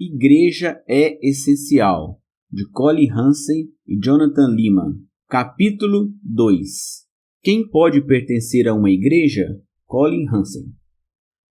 Igreja é essencial, de Colin Hansen e Jonathan Leeman. Capítulo 2. Quem pode pertencer a uma igreja? Colin Hansen.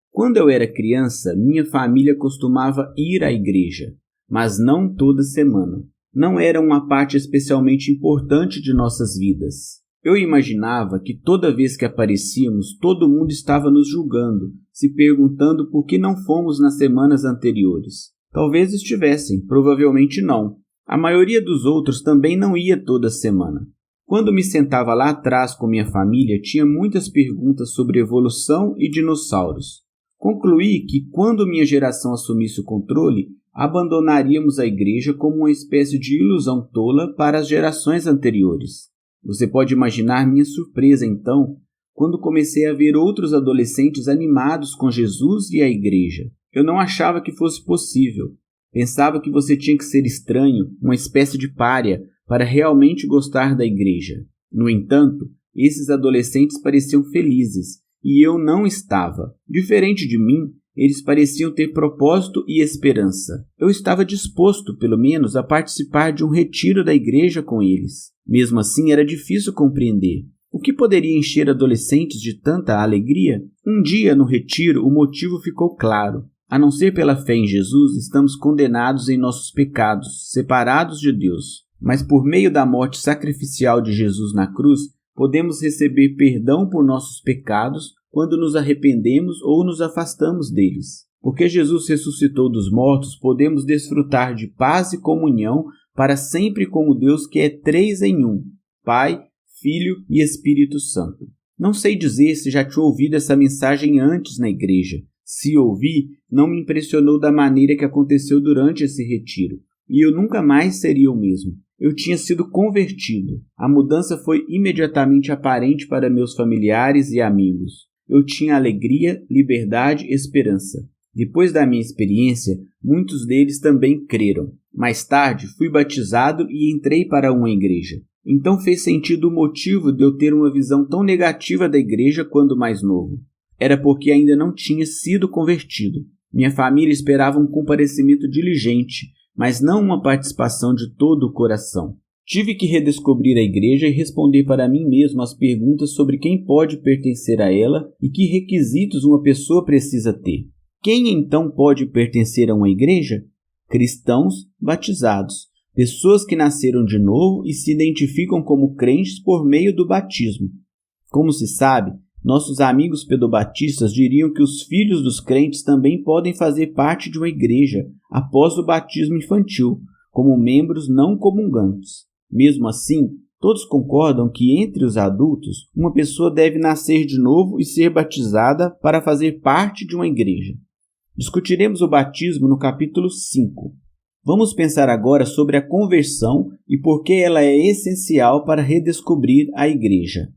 Quando eu era criança, minha família costumava ir à igreja, mas não toda semana. Não era uma parte especialmente importante de nossas vidas. Eu imaginava que toda vez que aparecíamos, todo mundo estava nos julgando, se perguntando por que não fomos nas semanas anteriores. Talvez estivessem, provavelmente não. A maioria dos outros também não ia toda semana. Quando me sentava lá atrás com minha família, tinha muitas perguntas sobre evolução e dinossauros. Concluí que quando minha geração assumisse o controle, abandonaríamos a igreja como uma espécie de ilusão tola para as gerações anteriores. Você pode imaginar minha surpresa, então, quando comecei a ver outros adolescentes animados com Jesus e a igreja. Eu não achava que fosse possível. Pensava que você tinha que ser estranho, uma espécie de pária, para realmente gostar da igreja. No entanto, esses adolescentes pareciam felizes, e eu não estava. Diferente de mim, eles pareciam ter propósito e esperança. Eu estava disposto, pelo menos, a participar de um retiro da igreja com eles. Mesmo assim, era difícil compreender. O que poderia encher adolescentes de tanta alegria? Um dia, no retiro, o motivo ficou claro. A não ser pela fé em Jesus, estamos condenados em nossos pecados, separados de Deus. Mas por meio da morte sacrificial de Jesus na cruz, podemos receber perdão por nossos pecados quando nos arrependemos ou nos afastamos deles. Porque Jesus ressuscitou dos mortos, podemos desfrutar de paz e comunhão para sempre com o Deus que é 3 em 1, Pai, Filho e Espírito Santo. Não sei dizer se já tinha ouvido essa mensagem antes na igreja. Se ouvi, não me impressionou da maneira que aconteceu durante esse retiro. E eu nunca mais seria o mesmo. Eu tinha sido convertido. A mudança foi imediatamente aparente para meus familiares e amigos. Eu tinha alegria, liberdade e esperança. Depois da minha experiência, muitos deles também creram. Mais tarde, fui batizado e entrei para uma igreja. Então fez sentido o motivo de eu ter uma visão tão negativa da igreja quando mais novo. Era porque ainda não tinha sido convertido. Minha família esperava um comparecimento diligente, mas não uma participação de todo o coração. Tive que redescobrir a igreja e responder para mim mesmo as perguntas sobre quem pode pertencer a ela e que requisitos uma pessoa precisa ter. Quem então pode pertencer a uma igreja? Cristãos batizados, pessoas que nasceram de novo e se identificam como crentes por meio do batismo. Como se sabe, nossos amigos pedobatistas diriam que os filhos dos crentes também podem fazer parte de uma igreja após o batismo infantil, como membros não comungantes. Mesmo assim, todos concordam que entre os adultos, uma pessoa deve nascer de novo e ser batizada para fazer parte de uma igreja. Discutiremos o batismo no capítulo 5. Vamos pensar agora sobre a conversão e por que ela é essencial para redescobrir a igreja.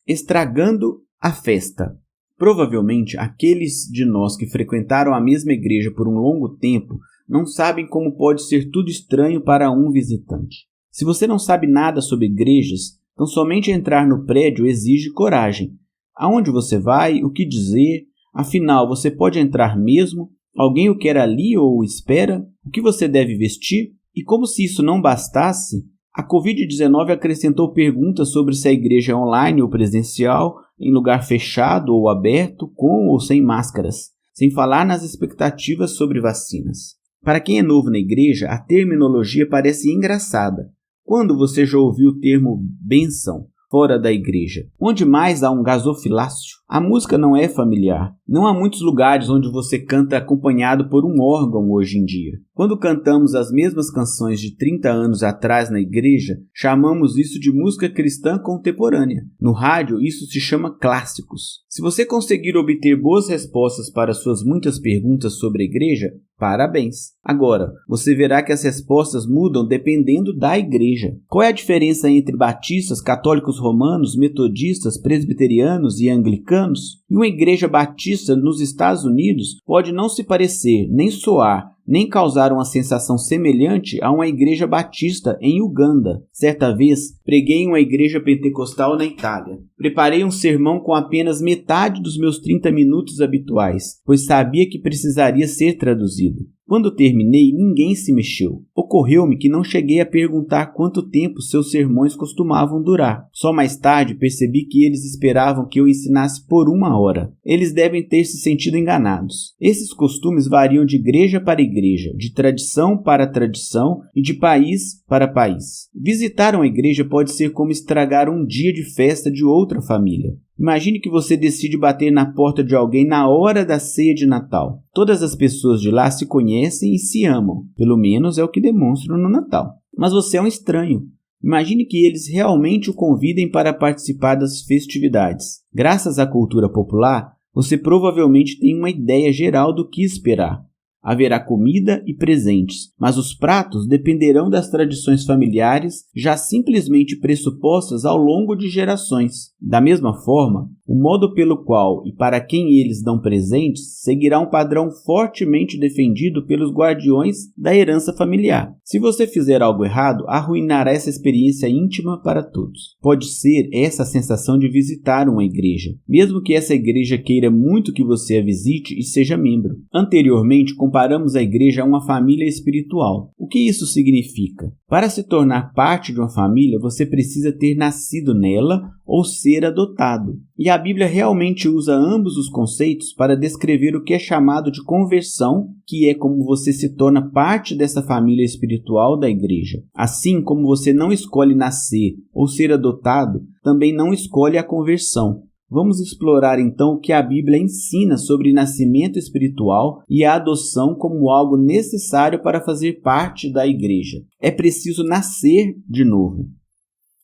Estragando a festa. Provavelmente, aqueles de nós que frequentaram a mesma igreja por um longo tempo não sabem como pode ser tudo estranho para um visitante. Se você não sabe nada sobre igrejas, então somente entrar no prédio exige coragem. Aonde você vai? O que dizer? Afinal, você pode entrar mesmo? Alguém o quer ali ou o espera? O que você deve vestir? E como se isso não bastasse, a Covid-19 acrescentou perguntas sobre se a igreja é online ou presencial, em lugar fechado ou aberto, com ou sem máscaras, sem falar nas expectativas sobre vacinas. Para quem é novo na igreja, a terminologia parece engraçada. Quando você já ouviu o termo bênção fora da igreja? Onde mais há um gasofilácio? A música não é familiar. Não há muitos lugares onde você canta acompanhado por um órgão hoje em dia. Quando cantamos as mesmas canções de 30 anos atrás na igreja, chamamos isso de música cristã contemporânea. No rádio, isso se chama clássicos. Se você conseguir obter boas respostas para suas muitas perguntas sobre a igreja, parabéns! Agora, você verá que as respostas mudam dependendo da igreja. Qual é a diferença entre batistas, católicos romanos, metodistas, presbiterianos e anglicanos? E uma igreja batista nos Estados Unidos pode não se parecer, nem soar, nem causar uma sensação semelhante a uma igreja batista em Uganda. Certa vez, preguei em uma igreja pentecostal na Itália. Preparei um sermão com apenas metade dos meus 30 minutos habituais, pois sabia que precisaria ser traduzido. Quando terminei, ninguém se mexeu. Ocorreu-me que não cheguei a perguntar quanto tempo seus sermões costumavam durar. Só mais tarde percebi que eles esperavam que eu ensinasse por 1 hora. Eles devem ter se sentido enganados. Esses costumes variam de igreja para igreja, de tradição para tradição e de país para país. Visitar uma igreja pode ser como estragar um dia de festa de outra família. Imagine que você decide bater na porta de alguém na hora da ceia de Natal. Todas as pessoas de lá se conhecem e se amam, pelo menos é o que demonstram no Natal. Mas você é um estranho. Imagine que eles realmente o convidem para participar das festividades. Graças à cultura popular, você provavelmente tem uma ideia geral do que esperar. Haverá comida e presentes, mas os pratos dependerão das tradições familiares já simplesmente pressupostas ao longo de gerações. Da mesma forma, o modo pelo qual e para quem eles dão presentes seguirá um padrão fortemente defendido pelos guardiões da herança familiar. Se você fizer algo errado, arruinará essa experiência íntima para todos. Pode ser essa a sensação de visitar uma igreja, mesmo que essa igreja queira muito que você a visite e seja membro. Anteriormente, comparamos a igreja a uma família espiritual. O que isso significa? Para se tornar parte de uma família, você precisa ter nascido nela ou ser adotado. E a Bíblia realmente usa ambos os conceitos para descrever o que é chamado de conversão, que é como você se torna parte dessa família espiritual da igreja. Assim como você não escolhe nascer ou ser adotado, também não escolhe a conversão. Vamos explorar então o que a Bíblia ensina sobre nascimento espiritual e a adoção como algo necessário para fazer parte da igreja. É preciso nascer de novo.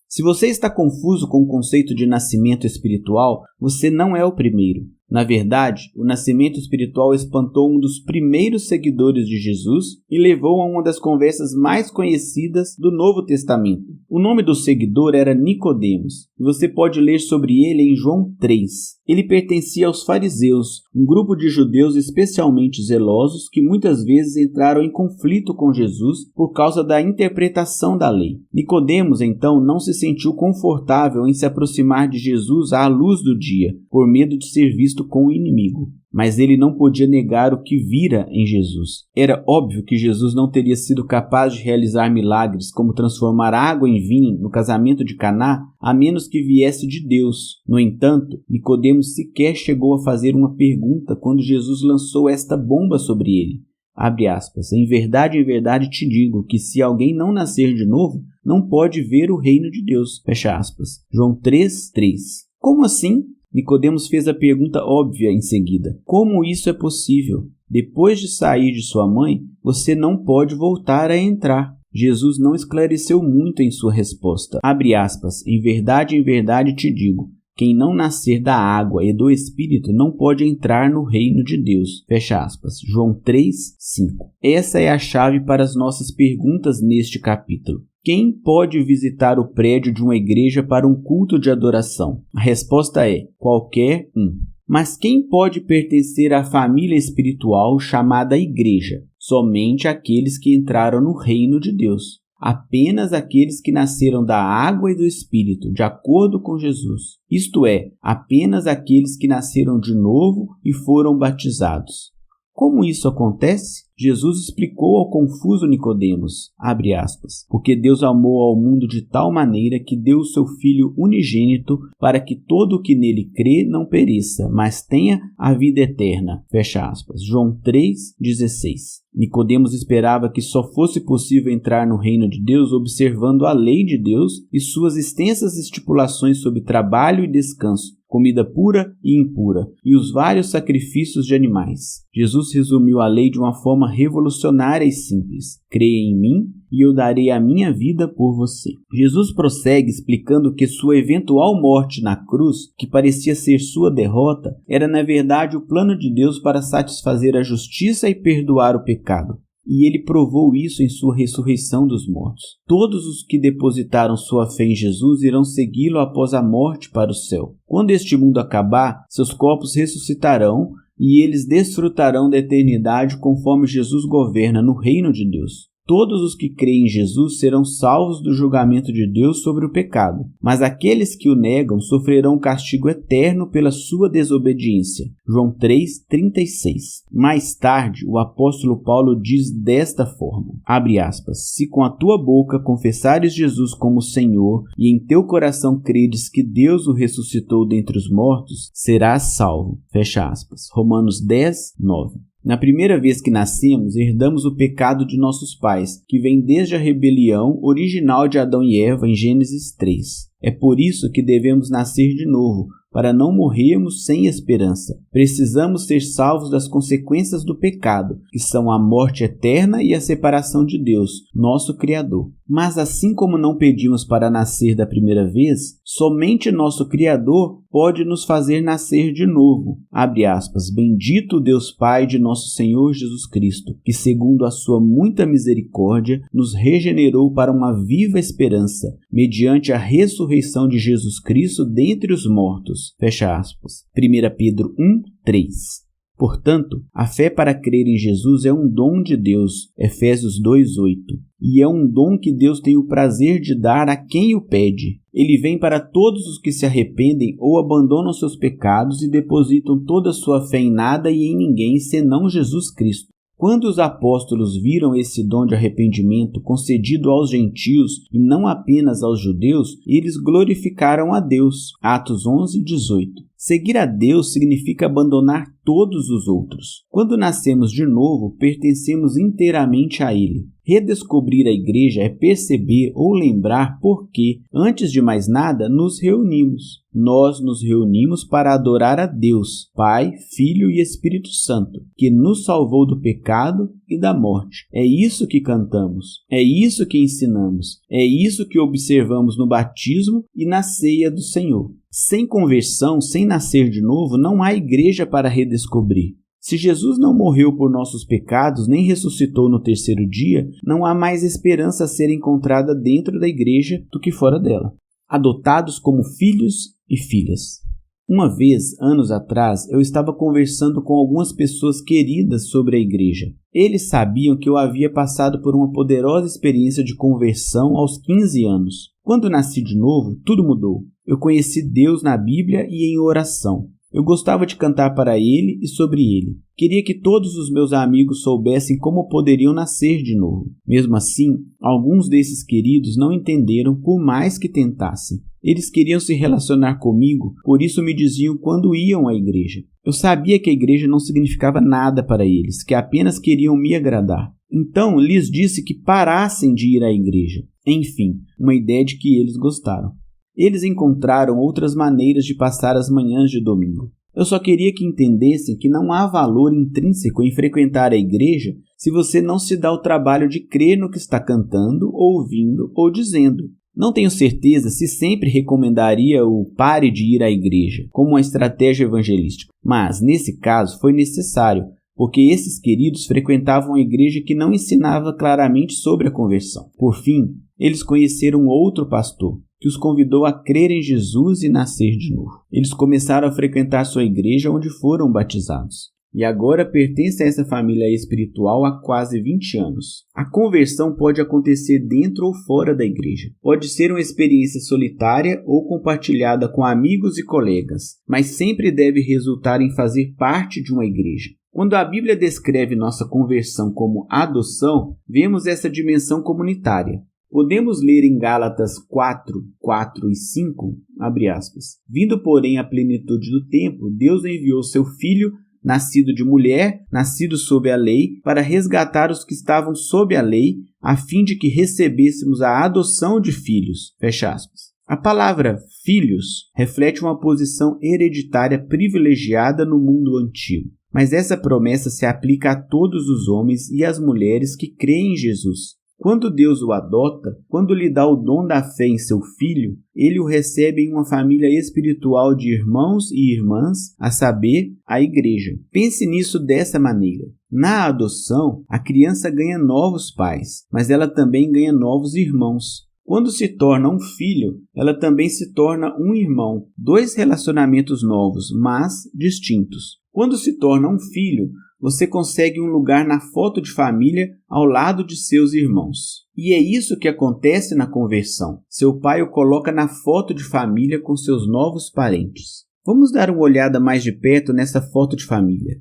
Se você está confuso com o conceito de nascimento espiritual, você não é o primeiro. Na verdade, o nascimento espiritual espantou um dos primeiros seguidores de Jesus e levou a uma das conversas mais conhecidas do Novo Testamento. O nome do seguidor era Nicodemos, e você pode ler sobre ele em João 3. Ele pertencia aos fariseus, um grupo de judeus especialmente zelosos que muitas vezes entraram em conflito com Jesus por causa da interpretação da lei. Nicodemos, então, não se sentiu confortável em se aproximar de Jesus à luz do dia, por medo de ser visto como inimigo. Mas ele não podia negar o que vira em Jesus. Era óbvio que Jesus não teria sido capaz de realizar milagres como transformar água em vinho no casamento de Caná, a menos que viesse de Deus. No entanto, Nicodemos sequer chegou a fazer uma pergunta quando Jesus lançou esta bomba sobre ele. Abre aspas, em verdade te digo que se alguém não nascer de novo, não pode ver o reino de Deus. Fecha aspas. João 3:3. Como assim? Nicodemos fez a pergunta óbvia em seguida. Como isso é possível? Depois de sair de sua mãe, você não pode voltar a entrar. Jesus não esclareceu muito em sua resposta. Abre aspas, em verdade te digo, quem não nascer da água e do Espírito não pode entrar no reino de Deus. Fecha aspas. João 3:5. Essa é a chave para as nossas perguntas neste capítulo. Quem pode visitar o prédio de uma igreja para um culto de adoração? A resposta é qualquer um. Mas quem pode pertencer à família espiritual chamada igreja? Somente aqueles que entraram no reino de Deus. Apenas aqueles que nasceram da água e do Espírito, de acordo com Jesus. Isto é, apenas aqueles que nasceram de novo e foram batizados. Como isso acontece? Jesus explicou ao confuso Nicodemos, abre aspas, porque Deus amou ao mundo de tal maneira que deu o seu Filho unigênito para que todo o que nele crê não pereça, mas tenha a vida eterna. Fecha aspas. João 3:16. Nicodemos esperava que só fosse possível entrar no reino de Deus observando a lei de Deus e suas extensas estipulações sobre trabalho e descanso, comida pura e impura, e os vários sacrifícios de animais. Jesus resumiu a lei de uma forma revolucionária e simples. Creia em mim e eu darei a minha vida por você. Jesus prossegue explicando que sua eventual morte na cruz, que parecia ser sua derrota, era na verdade o plano de Deus para satisfazer a justiça e perdoar o pecado. E ele provou isso em sua ressurreição dos mortos. Todos os que depositaram sua fé em Jesus irão segui-lo após a morte para o céu. Quando este mundo acabar, seus corpos ressuscitarão e eles desfrutarão da eternidade conforme Jesus governa no reino de Deus. Todos os que creem em Jesus serão salvos do julgamento de Deus sobre o pecado, mas aqueles que o negam sofrerão um castigo eterno pela sua desobediência. João 3:36. Mais tarde, o apóstolo Paulo diz desta forma, abre aspas, se com a tua boca confessares Jesus como Senhor e em teu coração credes que Deus o ressuscitou dentre os mortos, serás salvo. Fecha aspas. Romanos 10:9. Na primeira vez que nascemos, herdamos o pecado de nossos pais, que vem desde a rebelião original de Adão e Eva em Gênesis 3. É por isso que devemos nascer de novo, para não morrermos sem esperança. Precisamos ser salvos das consequências do pecado, que são a morte eterna e a separação de Deus, nosso Criador. Mas assim como não pedimos para nascer da primeira vez, somente nosso Criador pode nos fazer nascer de novo. Abre aspas, bendito Deus Pai de nosso Senhor Jesus Cristo, que segundo a sua muita misericórdia, nos regenerou para uma viva esperança, mediante a ressurreição de Jesus Cristo dentre os mortos. Fecha aspas. 1 Pedro 1:3. Portanto, a fé para crer em Jesus é um dom de Deus, Efésios 2:8, e é um dom que Deus tem o prazer de dar a quem o pede. Ele vem para todos os que se arrependem ou abandonam seus pecados e depositam toda a sua fé em nada e em ninguém senão Jesus Cristo. Quando os apóstolos viram esse dom de arrependimento concedido aos gentios e não apenas aos judeus, eles glorificaram a Deus. Atos 11:18. Seguir a Deus significa abandonar todos os outros. Quando nascemos de novo, pertencemos inteiramente a Ele. Redescobrir a igreja é perceber ou lembrar por que, antes de mais nada, nos reunimos. Nós nos reunimos para adorar a Deus, Pai, Filho e Espírito Santo, que nos salvou do pecado e da morte. É isso que cantamos, é isso que ensinamos, é isso que observamos no batismo e na ceia do Senhor. Sem conversão, sem nascer de novo, não há igreja para redescobrir. Se Jesus não morreu por nossos pecados, nem ressuscitou no terceiro dia, não há mais esperança a ser encontrada dentro da igreja do que fora dela. Adotados como filhos e filhas. Uma vez, anos atrás, eu estava conversando com algumas pessoas queridas sobre a igreja. Eles sabiam que eu havia passado por uma poderosa experiência de conversão aos 15 anos. Quando nasci de novo, tudo mudou. Eu conheci Deus na Bíblia e em oração. Eu gostava de cantar para Ele e sobre Ele. Queria que todos os meus amigos soubessem como poderiam nascer de novo. Mesmo assim, alguns desses queridos não entenderam por mais que tentassem. Eles queriam se relacionar comigo, por isso me diziam quando iam à igreja. Eu sabia que a igreja não significava nada para eles, que apenas queriam me agradar. Então, lhes disse que parassem de ir à igreja. Enfim, uma ideia de que eles gostaram. Eles encontraram outras maneiras de passar as manhãs de domingo. Eu só queria que entendessem que não há valor intrínseco em frequentar a igreja se você não se dá o trabalho de crer no que está cantando, ouvindo ou dizendo. Não tenho certeza se sempre recomendaria o pare de ir à igreja como uma estratégia evangelística, mas nesse caso foi necessário, porque esses queridos frequentavam a igreja que não ensinava claramente sobre a conversão. Por fim, eles conheceram outro pastor, que os convidou a crer em Jesus e nascer de novo. Eles começaram a frequentar sua igreja onde foram batizados. E agora pertence a essa família espiritual há quase 20 anos. A conversão pode acontecer dentro ou fora da igreja. Pode ser uma experiência solitária ou compartilhada com amigos e colegas, mas sempre deve resultar em fazer parte de uma igreja. Quando a Bíblia descreve nossa conversão como adoção, vemos essa dimensão comunitária. Podemos ler em Gálatas 4:4 e 5, abre aspas, vindo porém à plenitude do tempo, Deus enviou seu Filho, nascido de mulher, nascido sob a lei, para resgatar os que estavam sob a lei, a fim de que recebêssemos a adoção de filhos. Fecha aspas. A palavra filhos reflete uma posição hereditária privilegiada no mundo antigo. Mas essa promessa se aplica a todos os homens e as mulheres que creem em Jesus. Quando Deus o adota, quando lhe dá o dom da fé em seu Filho, ele o recebe em uma família espiritual de irmãos e irmãs, a saber, a igreja. Pense nisso dessa maneira. Na adoção, a criança ganha novos pais, mas ela também ganha novos irmãos. Quando se torna um filho, ela também se torna um irmão. Dois relacionamentos novos, mas distintos. Quando se torna um filho, você consegue um lugar na foto de família ao lado de seus irmãos. E é isso que acontece na conversão. Seu pai o coloca na foto de família com seus novos parentes. Vamos dar uma olhada mais de perto nessa foto de família.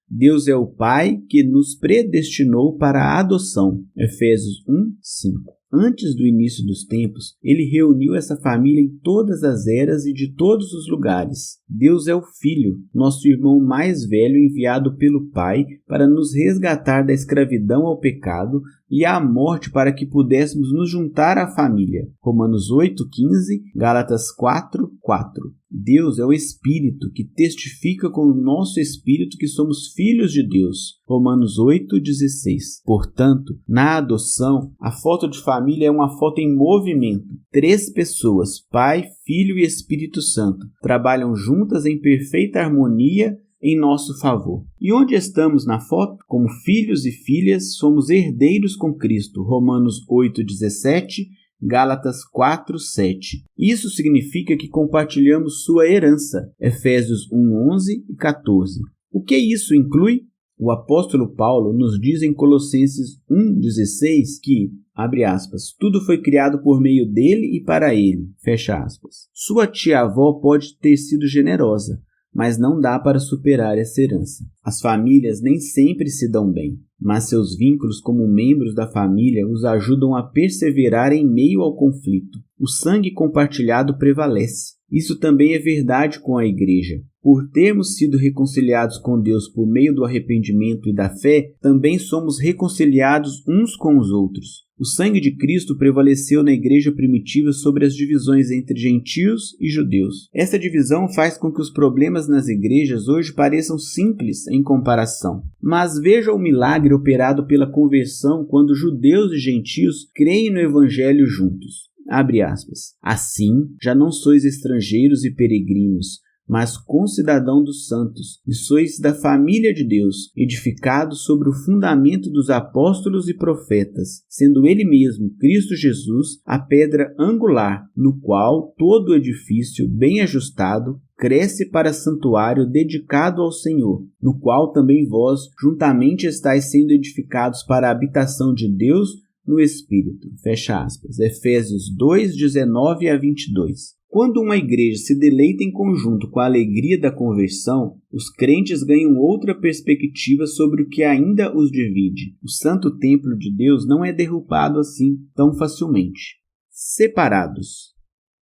Deus é o Pai que nos predestinou para a adoção. Efésios 1:5. Antes do início dos tempos, ele reuniu essa família em todas as eras e de todos os lugares. Deus é o Filho, nosso irmão mais velho enviado pelo Pai para nos resgatar da escravidão ao pecado e à morte para que pudéssemos nos juntar à família. Romanos 8:15, Gálatas 4:4. Deus é o Espírito que testifica com o nosso espírito que somos filhos de Deus. Romanos 8:16. Portanto, na adoção, a foto de família é uma foto em movimento. 3 pessoas, Pai, Filho e Espírito Santo, trabalham juntas em perfeita harmonia em nosso favor. E onde estamos na foto? Como filhos e filhas, somos herdeiros com Cristo. Romanos 8:17, Gálatas 4:7. Isso significa que compartilhamos sua herança. Efésios 1:11 e 14. O que isso inclui? O apóstolo Paulo nos diz em Colossenses 1:16 que, abre aspas, tudo foi criado por meio dele e para ele, fecha aspas. Sua tia-avó pode ter sido generosa, mas não dá para superar essa herança. As famílias nem sempre se dão bem, mas seus vínculos como membros da família os ajudam a perseverar em meio ao conflito. O sangue compartilhado prevalece. Isso também é verdade com a igreja. Por termos sido reconciliados com Deus por meio do arrependimento e da fé, também somos reconciliados uns com os outros. O sangue de Cristo prevaleceu na igreja primitiva sobre as divisões entre gentios e judeus. Essa divisão faz com que os problemas nas igrejas hoje pareçam simples em comparação. Mas veja o milagre operado pela conversão quando judeus e gentios creem no evangelho juntos. Abre aspas. Assim, já não sois estrangeiros e peregrinos, mas concidadão dos santos, e sois da família de Deus, edificados sobre o fundamento dos apóstolos e profetas, sendo ele mesmo, Cristo Jesus, a pedra angular, no qual todo o edifício, bem ajustado, cresce para santuário dedicado ao Senhor, no qual também vós juntamente estáis sendo edificados para a habitação de Deus no Espírito. Fecha aspas. Efésios 2:19-22. Quando uma igreja se deleita em conjunto com a alegria da conversão, os crentes ganham outra perspectiva sobre o que ainda os divide. O santo templo de Deus não é derrubado assim tão facilmente. Separados.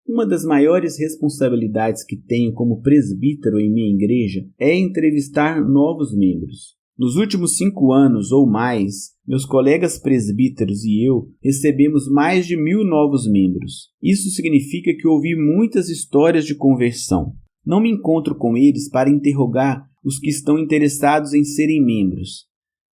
Uma das maiores responsabilidades que tenho como presbítero em minha igreja é entrevistar novos membros. Nos últimos 5 anos ou mais, meus colegas presbíteros e eu recebemos mais de 1.000 novos membros. Isso significa que ouvi muitas histórias de conversão. Não me encontro com eles para interrogar os que estão interessados em serem membros,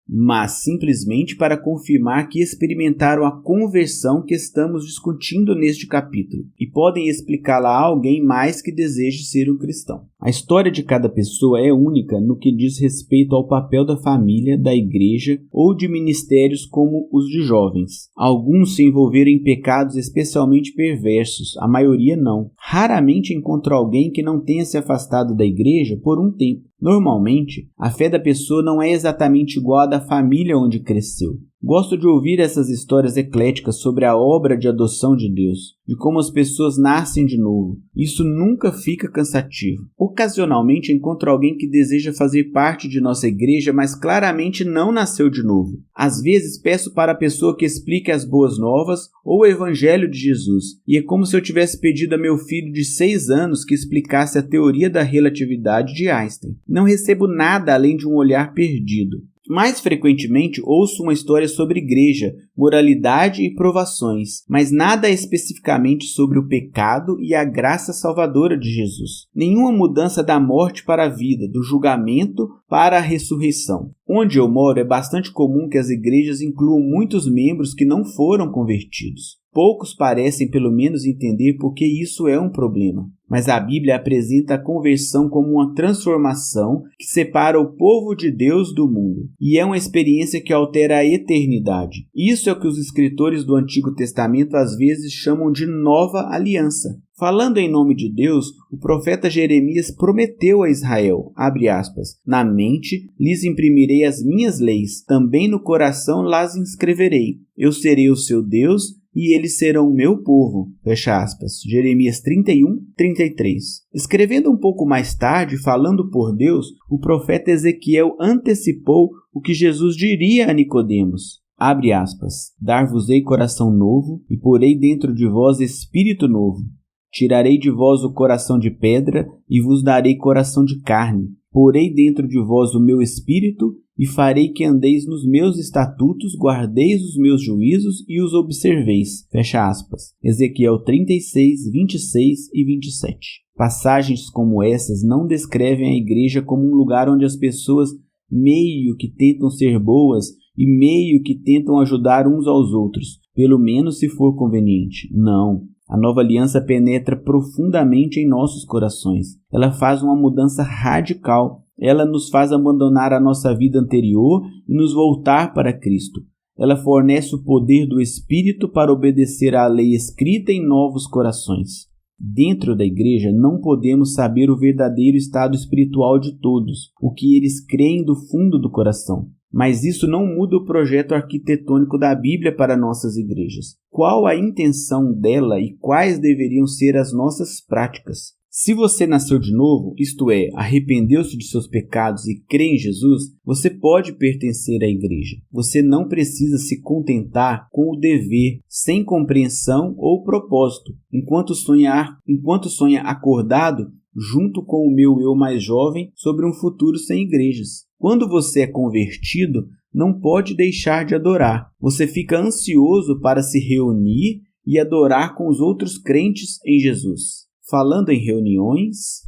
mas simplesmente para confirmar que experimentaram a conversão que estamos discutindo neste capítulo e podem explicá-la a alguém mais que deseje ser um cristão. A história de cada pessoa é única no que diz respeito ao papel da família, da igreja ou de ministérios como os de jovens. Alguns se envolveram em pecados especialmente perversos, a maioria não. Raramente encontro alguém que não tenha se afastado da igreja por um tempo. Normalmente, a fé da pessoa não é exatamente igual à da família onde cresceu. Gosto de ouvir essas histórias ecléticas sobre a obra de adoção de Deus, de como as pessoas nascem de novo. Isso nunca fica cansativo. Ocasionalmente encontro alguém que deseja fazer parte de nossa igreja, mas claramente não nasceu de novo. Às vezes peço para a pessoa que explique as boas novas ou o evangelho de Jesus, e é como se eu tivesse pedido a meu filho de 6 anos que explicasse a teoria da relatividade de Einstein. Não recebo nada além de um olhar perdido. Mais frequentemente ouço uma história sobre igreja, moralidade e provações, mas nada especificamente sobre o pecado e a graça salvadora de Jesus. Nenhuma mudança da morte para a vida, do julgamento para a ressurreição. Onde eu moro é bastante comum que as igrejas incluam muitos membros que não foram convertidos. Poucos parecem pelo menos entender porque isso é um problema. Mas a Bíblia apresenta a conversão como uma transformação que separa o povo de Deus do mundo. E é uma experiência que altera a eternidade. Isso é o que os escritores do Antigo Testamento às vezes chamam de nova aliança. Falando em nome de Deus, o profeta Jeremias prometeu a Israel, abre aspas, na mente lhes imprimirei as minhas leis, também no coração las inscreverei. Eu serei o seu Deus e eles serão o meu povo, fecha aspas. Jeremias 31, 33. Escrevendo um pouco mais tarde, falando por Deus, o profeta Ezequiel antecipou o que Jesus diria a Nicodemos. Abre aspas, dar-vos-ei coração novo e porei dentro de vós espírito novo. Tirarei de vós o coração de pedra e vos darei coração de carne. Porei dentro de vós o meu espírito e farei que andeis nos meus estatutos, guardeis os meus juízos e os observeis. Fecha aspas. Ezequiel 36, 26 e 27. Passagens como essas não descrevem a igreja como um lugar onde as pessoas meio que tentam ser boas e meio que tentam ajudar uns aos outros, pelo menos se for conveniente. Não. A nova aliança penetra profundamente em nossos corações. Ela faz uma mudança radical. Ela nos faz abandonar a nossa vida anterior e nos voltar para Cristo. Ela fornece o poder do Espírito para obedecer à lei escrita em novos corações. Dentro da igreja não podemos saber o verdadeiro estado espiritual de todos, o que eles creem do fundo do coração. Mas isso não muda o projeto arquitetônico da Bíblia para nossas igrejas. Qual a intenção dela e quais deveriam ser as nossas práticas? Se você nasceu de novo, isto é, arrependeu-se de seus pecados e crê em Jesus, você pode pertencer à igreja. Você não precisa se contentar com o dever, sem compreensão ou propósito, enquanto sonha acordado junto com o meu eu mais jovem sobre um futuro sem igrejas. Quando você é convertido, não pode deixar de adorar. Você fica ansioso para se reunir e adorar com os outros crentes em Jesus. Falando em reuniões,